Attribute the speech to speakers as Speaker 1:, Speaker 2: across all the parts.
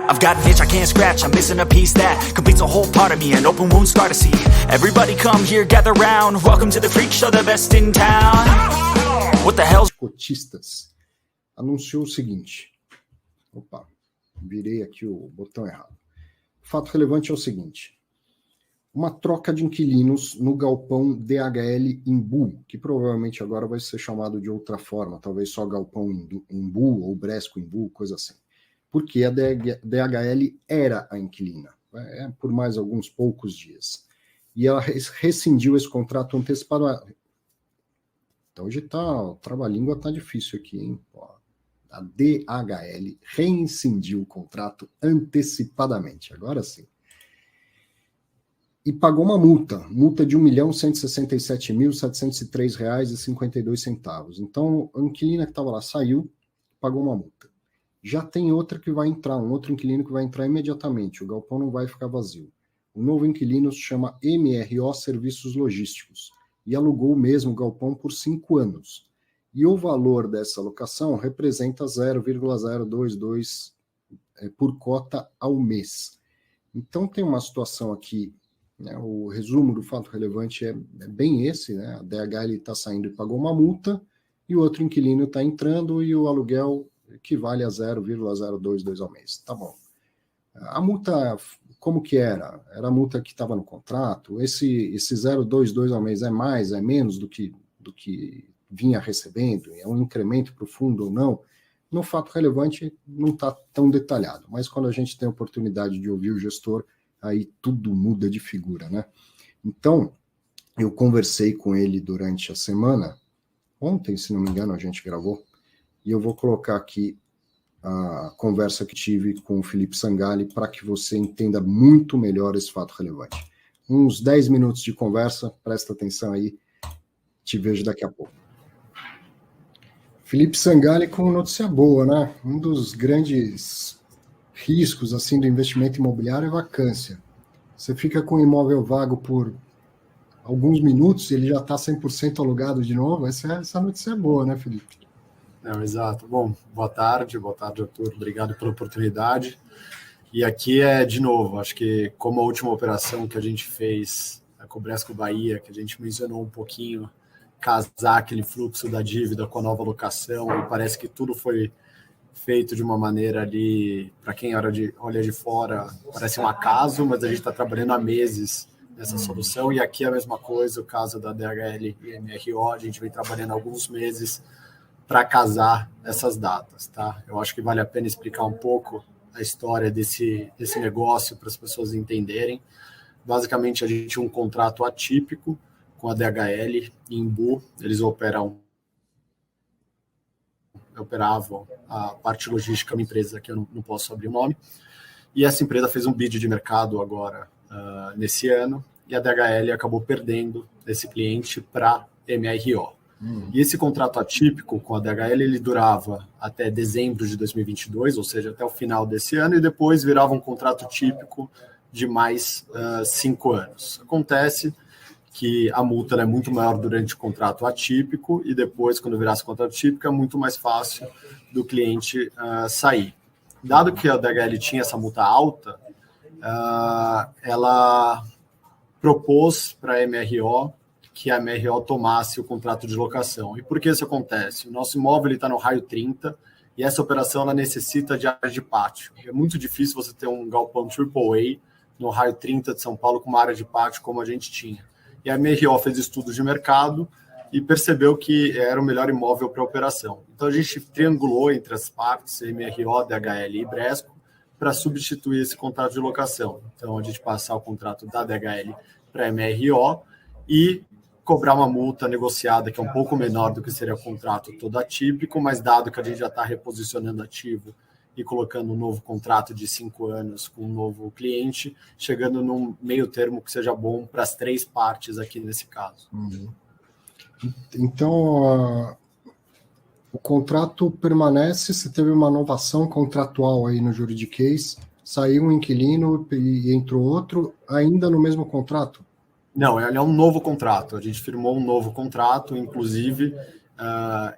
Speaker 1: I've got an itch I can't scratch, I'm missing a piece that completes a whole part of me, an open wound scar to see. Everybody come here, gather round, welcome to the freak show, the best in town. What the hell's...
Speaker 2: Cotistas anunciou o seguinte. Opa, virei aqui o botão errado. O fato relevante é o seguinte. Uma troca de inquilinos no galpão DHL Imbu, que provavelmente agora vai ser chamado de outra forma, talvez só galpão Imbu ou Bresco Imbu, coisa assim. Porque a DHL era a inquilina, por mais alguns poucos dias. E ela rescindiu esse contrato antecipado. Então hoje o trava-língua tá difícil aqui, hein? A DHL rescindiu o contrato antecipadamente, agora sim. E pagou uma multa de R$ 1.167.703,52. Então, a inquilina que estava lá saiu, pagou uma multa. Já tem outra que vai entrar, um outro inquilino que vai entrar imediatamente, o galpão não vai ficar vazio. O novo inquilino se chama MRO Serviços Logísticos e alugou o mesmo galpão por 5 anos. E o valor dessa locação representa 0,022 por cota ao mês. Então, tem uma situação aqui. O resumo do fato relevante é bem esse, né? A DHL está saindo e pagou uma multa, e o outro inquilino está entrando e o aluguel equivale a 0,022 ao mês. Tá bom. A multa, como que era? Era a multa que estava no contrato? Esse 0,22 ao mês é mais, é menos do que vinha recebendo? É um incremento profundo ou não? No fato relevante não está tão detalhado, mas quando a gente tem a oportunidade de ouvir o gestor, aí tudo muda de figura, né? Então, eu conversei com ele durante a semana, ontem, se não me engano, a gente gravou, e eu vou colocar aqui a conversa que tive com o Felipe Sangalli para que você entenda muito melhor esse fato relevante. Uns 10 minutos de conversa, presta atenção aí, te vejo daqui a pouco. Felipe Sangalli com notícia boa, né? Um dos grandes riscos assim do investimento imobiliário é vacância. Você fica com o imóvel vago por alguns minutos e ele já está 100% alugado de novo. Essa notícia é boa, né, Felipe?
Speaker 3: Não, exato. Bom, boa tarde, Arthur. Obrigado pela oportunidade. E aqui de novo, acho que como a última operação que a gente fez, a Cobresco Bahia, que a gente mencionou um pouquinho, casar aquele fluxo da dívida com a nova locação, e parece que tudo foi feito de uma maneira ali, para quem olha de fora, parece um acaso, mas a gente está trabalhando há meses nessa solução, e aqui é a mesma coisa, o caso da DHL e MRO, a gente vem trabalhando há alguns meses para casar essas datas, tá? Eu acho que vale a pena explicar um pouco a história desse negócio para as pessoas entenderem. Basicamente, a gente tinha um contrato atípico com a DHL em Imbu, eles operavam a parte logística, uma empresa que eu não posso abrir o nome, e essa empresa fez um bid de mercado agora, nesse ano, e a DHL acabou perdendo esse cliente para MRO. E esse contrato atípico com a DHL, ele durava até dezembro de 2022, ou seja, até o final desse ano, e depois virava um contrato típico de mais 5 anos. Acontece que a multa é muito maior durante o contrato atípico e depois, quando virasse contrato típico, é muito mais fácil do cliente sair. Dado que a DHL tinha essa multa alta, ela propôs para a MRO que a MRO tomasse o contrato de locação. E por que isso acontece? O nosso imóvel está no raio 30 e essa operação ela necessita de área de pátio. É muito difícil você ter um galpão AAA no raio 30 de São Paulo com uma área de pátio como a gente tinha. E a MRO fez estudos de mercado e percebeu que era o melhor imóvel para a operação. Então a gente triangulou entre as partes, MRO, DHL e Bresco, para substituir esse contrato de locação. Então a gente passar o contrato da DHL para a MRO e cobrar uma multa negociada que é um pouco menor do que seria o contrato todo atípico, mas dado que a gente já está reposicionando ativo e colocando um novo contrato de 5 anos com um novo cliente, chegando num meio termo que seja bom para as 3 partes aqui nesse caso.
Speaker 2: Então, o contrato permanece, se teve uma inovação contratual aí no juridiquês, saiu um inquilino e entrou outro, ainda no mesmo contrato?
Speaker 3: Não, ele é um novo contrato. A gente firmou um novo contrato, inclusive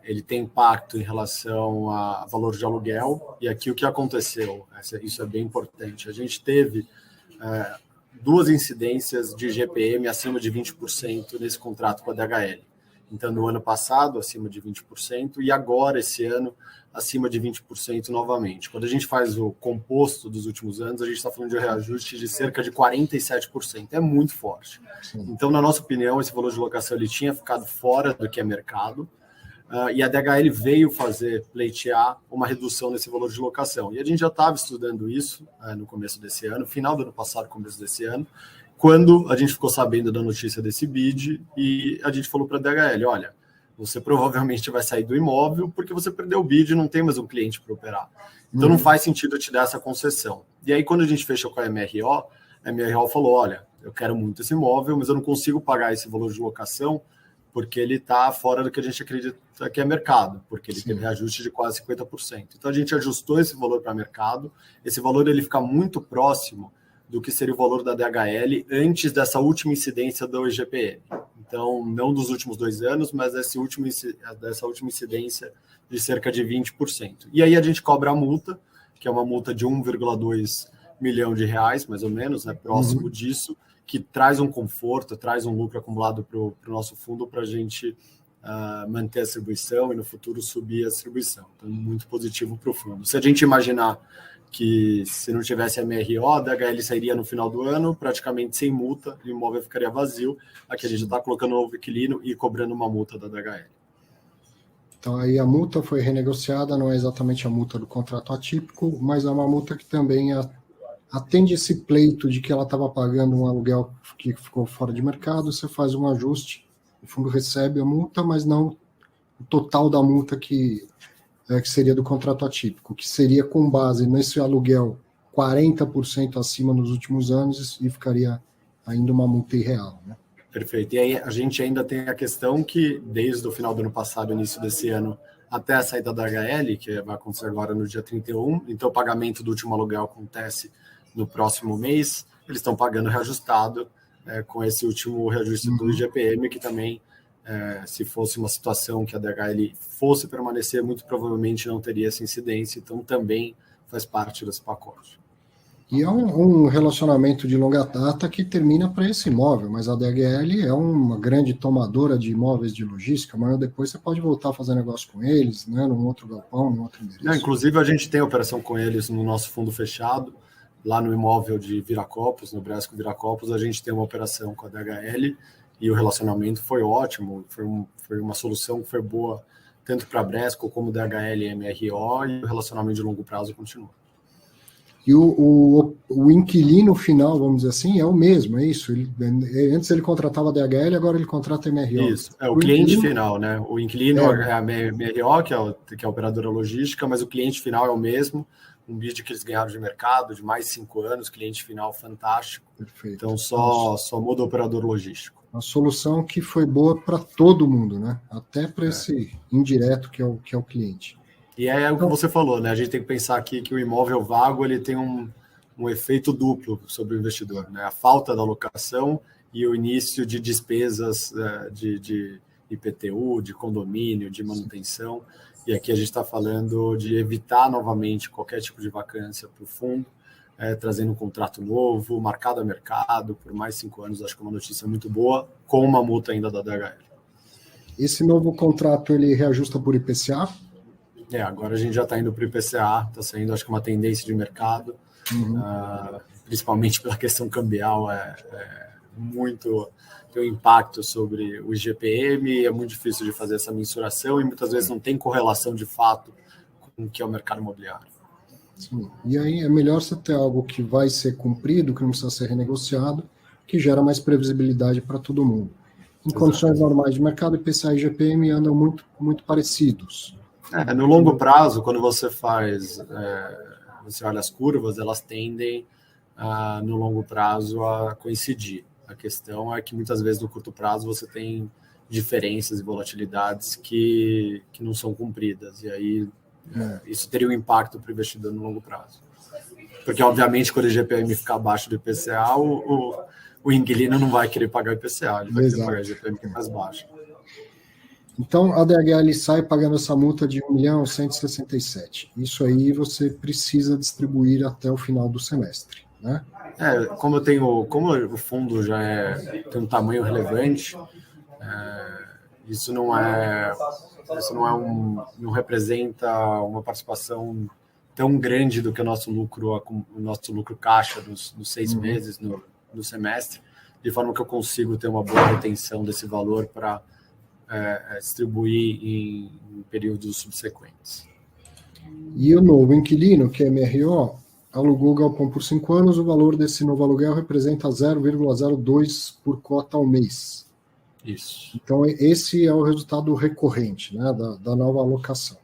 Speaker 3: ele tem impacto em relação a valor de aluguel, e aqui o que aconteceu, isso é bem importante, a gente teve duas incidências de IGPM acima de 20% nesse contrato com a DHL. Então, no ano passado, acima de 20%, e agora, esse ano, acima de 20% novamente. Quando a gente faz o composto dos últimos anos, a gente está falando de reajuste de cerca de 47%. É muito forte. Sim. Então, na nossa opinião, esse valor de locação ele tinha ficado fora do que é mercado, e a DHL veio pleitear uma redução nesse valor de locação. E a gente já estava estudando isso no começo desse ano, final do ano passado, começo desse ano, quando a gente ficou sabendo da notícia desse bid, e a gente falou para a DHL, olha, você provavelmente vai sair do imóvel porque você perdeu o bid e não tem mais um cliente para operar. Então não faz sentido eu te dar essa concessão. E aí, quando a gente fechou com a MRO falou, olha, eu quero muito esse imóvel, mas eu não consigo pagar esse valor de locação porque ele está fora do que a gente acredita que é mercado, porque ele teve reajuste de quase 50%. Então a gente ajustou esse valor para mercado, esse valor ele fica muito próximo do que seria o valor da DHL antes dessa última incidência do IGPM. Então, não dos últimos 2 anos, mas dessa última incidência de cerca de 20%. E aí a gente cobra a multa, que é uma multa de 1,2 milhão de reais, mais ou menos, né, próximo disso, que traz um conforto, traz um lucro acumulado para o nosso fundo para a gente manter a distribuição e no futuro subir a distribuição. Então, muito positivo para o fundo. Se a gente imaginar que se não tivesse a MRO, a DHL sairia no final do ano, praticamente sem multa, e o imóvel ficaria vazio. Aqui a gente está colocando um novo inquilino e cobrando uma multa da DHL.
Speaker 2: Então aí a multa foi renegociada, não é exatamente a multa do contrato atípico, mas é uma multa que também atende esse pleito de que ela estava pagando um aluguel que ficou fora de mercado, você faz um ajuste, o fundo recebe a multa, mas não o total da multa que seria do contrato atípico, que seria com base nesse aluguel 40% acima nos últimos anos e ficaria ainda uma multa irreal, né?
Speaker 3: Perfeito. E aí a gente ainda tem a questão que desde o final do ano passado, início desse ano, até a saída da HL, que vai acontecer agora no dia 31, então o pagamento do último aluguel acontece no próximo mês, eles estão pagando reajustado com esse último reajuste do IGPM, que também se fosse uma situação que a DHL fosse permanecer, muito provavelmente não teria essa incidência, então também faz parte desse pacote.
Speaker 2: E é um relacionamento de longa data que termina para esse imóvel, mas a DHL é uma grande tomadora de imóveis de logística, amanhã ou depois você pode voltar a fazer negócio com eles, né, num outro galpão, num outro endereço.
Speaker 3: Inclusive a gente tem operação com eles no nosso fundo fechado, lá no imóvel de Viracopos, no Bresco Viracopos, a gente tem uma operação com a DHL, e o relacionamento foi ótimo, foi uma solução que foi boa tanto para a Bresco como DHL e MRO, e o relacionamento de longo prazo continua.
Speaker 2: E o inquilino final, vamos dizer assim, é o mesmo, é isso? Antes ele contratava a DHL, agora ele contrata a MRO.
Speaker 3: Isso, é o cliente final, né? O inquilino é a MRO, que é a operadora logística, mas o cliente final é o mesmo, um bid que eles ganharam de mercado de mais de 5 anos, cliente final fantástico. Perfeito. Então só muda o operador logístico.
Speaker 2: Uma solução que foi boa para todo mundo, né? Até para esse indireto que é o cliente.
Speaker 3: E é o que você falou, né? A gente tem que pensar aqui que o imóvel vago ele tem um efeito duplo sobre o investidor, né? A falta da locação e o início de despesas de IPTU, de condomínio, de manutenção. E aqui a gente está falando de evitar novamente qualquer tipo de vacância para o fundo, trazendo um contrato novo, marcado a mercado por mais 5 anos. Acho que é uma notícia muito boa, com uma multa ainda da DHL.
Speaker 2: Esse novo contrato ele reajusta por IPCA?
Speaker 3: Agora a gente já está indo para o IPCA, está saindo, acho que uma tendência de mercado, principalmente pela questão cambial, muito tem um impacto sobre o IGPM, é muito difícil de fazer essa mensuração e muitas vezes não tem correlação de fato com o que é o mercado imobiliário.
Speaker 2: Sim. E aí é melhor você ter algo que vai ser cumprido, que não precisa ser renegociado, que gera mais previsibilidade para todo mundo. Em condições normais de mercado, IPCA e IGPM andam muito, muito parecidos.
Speaker 3: No longo prazo, quando você você olha as curvas, elas tendem, no longo prazo, a coincidir. A questão é que muitas vezes no curto prazo você tem diferenças e volatilidades que não são cumpridas, e aí isso teria um impacto para o investidor no longo prazo. Porque, obviamente, quando o IGPM ficar abaixo do IPCA, o inquilino não vai querer pagar o IPCA, ele vai querer pagar o IGPM que é mais baixo.
Speaker 2: Então, a DHL sai pagando essa multa de 1.167.000. Isso aí você precisa distribuir até o final do semestre, né?
Speaker 3: Como o fundo já tem um tamanho relevante, isso não representa uma participação tão grande do que o nosso lucro caixa nos 6 meses, no semestre, de forma que eu consigo ter uma boa retenção desse valor para distribuir em períodos subsequentes.
Speaker 2: E o novo inquilino, que é MRO, alugou o galpão por 5 anos, o valor desse novo aluguel representa 0,02 por cota ao mês.
Speaker 3: Isso.
Speaker 2: Então, esse é o resultado recorrente, né, da nova alocação.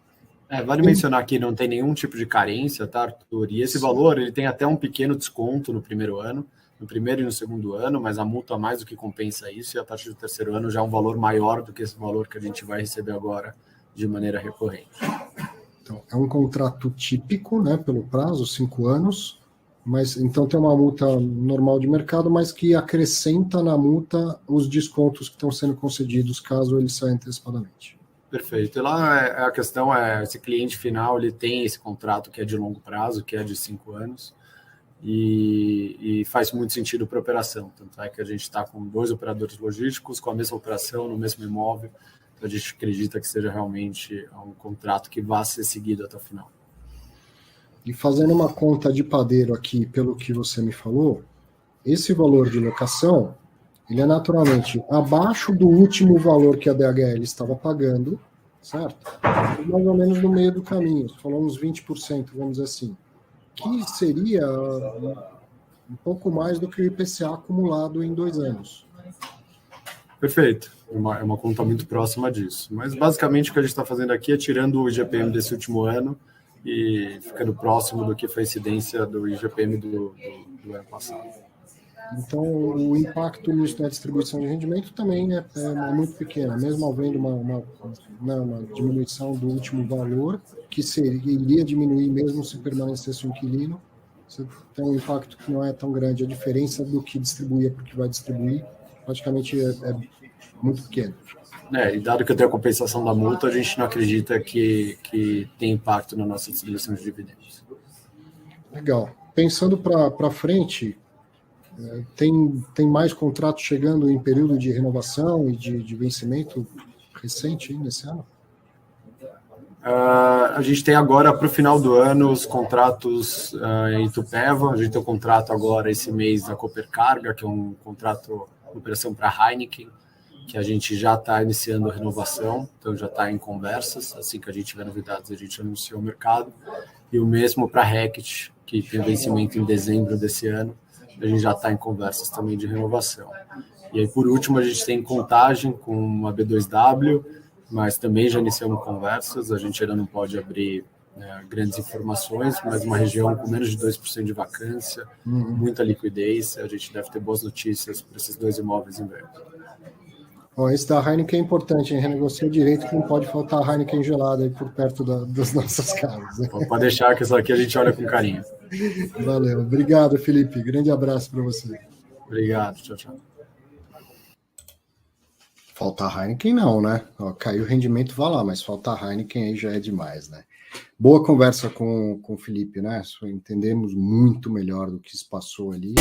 Speaker 3: Vale mencionar que não tem nenhum tipo de carência, tá, Arthur? E esse valor, ele tem até um pequeno desconto no primeiro ano, no primeiro e no segundo ano, mas a multa mais do que compensa isso, e a taxa do terceiro ano já é um valor maior do que esse valor que a gente vai receber agora de maneira recorrente.
Speaker 2: Então, é um contrato típico, né, pelo prazo, 5 anos, mas então tem uma multa normal de mercado, mas que acrescenta na multa os descontos que estão sendo concedidos caso ele saia antecipadamente.
Speaker 3: Perfeito. E lá a questão esse cliente final, ele tem esse contrato que é de longo prazo, que é de 5 anos, e faz muito sentido para a operação. Tanto é que a gente está com 2 operadores logísticos, com a mesma operação, no mesmo imóvel. Então a gente acredita que seja realmente um contrato que vá ser seguido até o final.
Speaker 2: E fazendo uma conta de padeiro aqui, pelo que você me falou, esse valor de locação, ele é naturalmente abaixo do último valor que a DHL estava pagando, certo? Mais ou menos no meio do caminho, falou uns 20%, vamos dizer assim, que seria um pouco mais do que o IPCA acumulado em 2 anos.
Speaker 3: Perfeito, é uma conta muito próxima disso. Mas basicamente o que a gente está fazendo aqui é tirando o IGPM desse último ano e ficando próximo do que foi a incidência do IGPM do ano passado.
Speaker 2: Então, o impacto nisso na distribuição de rendimento também é muito pequeno, mesmo havendo uma diminuição do último valor, que iria diminuir mesmo se permanecesse um inquilino, você tem um impacto que não é tão grande. A diferença do que distribuía para o que vai distribuir praticamente é muito pequeno.
Speaker 3: E dado que eu tenho a compensação da multa, a gente não acredita que tem impacto na nossa distribuição de dividendos.
Speaker 2: Legal. Pensando para frente, tem mais contratos chegando em período de renovação e de vencimento recente nesse ano?
Speaker 3: A gente tem agora, para o final do ano, os contratos em Itupeva. A gente tem um contrato agora, esse mês, da Coopercarga, que é um contrato de operação para a Heineken, que a gente já está iniciando a renovação, então já está em conversas. Assim que a gente tiver novidades, a gente anuncia o mercado. E o mesmo para a Reckitt, que tem vencimento em dezembro desse ano. A gente já está em conversas também de renovação. E aí, por último, a gente tem Contagem com a B2W, mas também já iniciamos conversas. A gente ainda não pode abrir grandes informações, mas uma região com menos de 2% de vacância, muita liquidez. A gente deve ter boas notícias para esses 2 imóveis em breve.
Speaker 2: Esse da Heineken é importante, hein? Renegocia direito que não pode faltar a Heineken gelada aí por perto das nossas casas. Né?
Speaker 3: Pode deixar que essa aqui a gente olha com carinho.
Speaker 2: Valeu. Obrigado, Felipe. Grande abraço para você.
Speaker 3: Obrigado. Tchau, tchau.
Speaker 2: Faltar Heineken não, né? Caiu o rendimento, vá lá, mas faltar Heineken aí já é demais, né? Boa conversa com o Felipe, né? Entendemos muito melhor do que se passou ali.